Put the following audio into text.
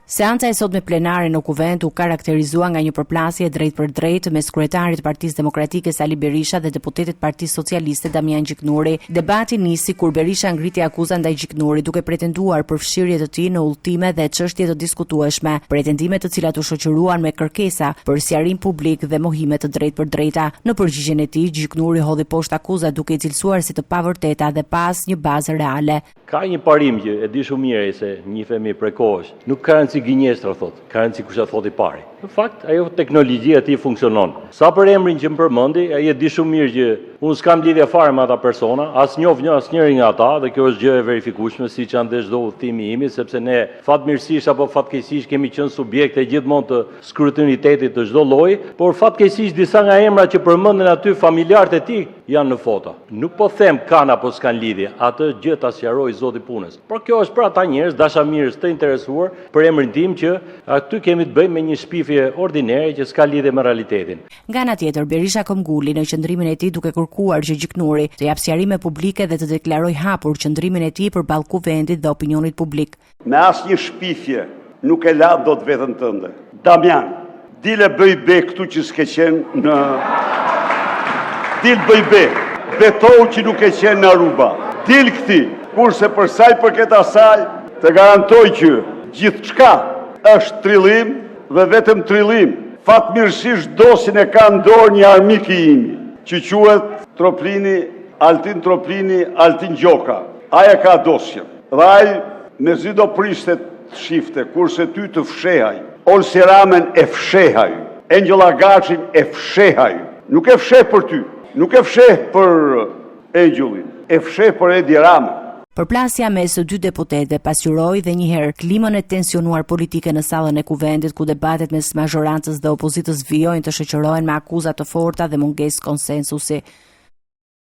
Seanca e sotme plenare në Kuvend u karakterizua nga një përplasje drejt për drejt mes kryetarit të Partisë Demokratike Sali Berisha dhe deputetit Partisë Socialiste Damian Gjiknuri. Debati nisi kur Berisha ngriti akuza ndaj Gjiknurit duke pretenduar përfshirje të tij në udhëtime dhe çështje të diskutueshme, pretendime të cilat u shoqëruan me kërkesa për sqarim publik dhe mohime të drejt për drejta. Në përgjigjen e tij, Gjiknuri hodhi poshtë akuzat duke i cilësuar si të pavërteta dhe pas një bazë reale. Ka një parim që e di shumë mirë se njihemi prej kohësh. Nuk ka rëndësi gënjestra thot, ka rëndësi kush e thot i pari. Në fakt, ajo teknologjia aty funksionon. Sa për emrin që më përmendi, ai e di shumë mirë që unë s'kam lidhje fare me ata persona, as njoh asnjërin nga ata dhe kjo është gjë e verifikueshme siç janë çdo udhëtimi im, sepse ne fatmirësisht apo fatkeqësisht kemi qenë subjekte gjithmonë të skrutinitetit të çdo lloji, por fatkeqësisht disa nga emrat që përmenden aty familjarët e tij janë në foto. Nuk po them kanë apo s'kan lidhje, atë gjë ta sqaroj Zoti punës. Por kjo është për ata njerëz dashamirës të interesuar për emrin tim që aty kemi të bëjmë me një shpifje ordinare që s'ka lidhje me realitetin. Nga ana tjetër, Berisha këmbguli në qendrimin e tij duke kërkuar që Gjiknuri të jap sqarime publike dhe të deklaroj hapur qendrimin e tij përballë Kuvendit dhe opinionit publik. Me asnjë shpifje nuk e la dot veten tënde. Damian, dile bëj be këtu që s'ke qenë në Dil bëj be, betohu që nuk e qenë në Aruba. Dil këti, kurse për saj përket asaj, të garantoj që gjithë çka është trillim dhe vetëm trillim. Fatmirësisht dosin e ka ndorë një armik i imi, që quhet Altin Troplini, Altin Gjoka. Aja ka dosjen. Dhe aj me zi do prishte të shifte, kurse ty të fshehaj. Olsi Ramen e fshehaj, Angela Gacin e fshehaj. Nuk e fsheh për ty. Nuk e fsheh për Angelin, e fsheh për Edi Rama. Përplasja mes së dy deputetëve pasqyroi dhe një herë klimën e tensionuar politike në sallën e Kuvendit, ku debatet mes mazhorancës dhe opozitës vijojnë të shoqërohen me akuza të forta dhe mungesë konsensusi.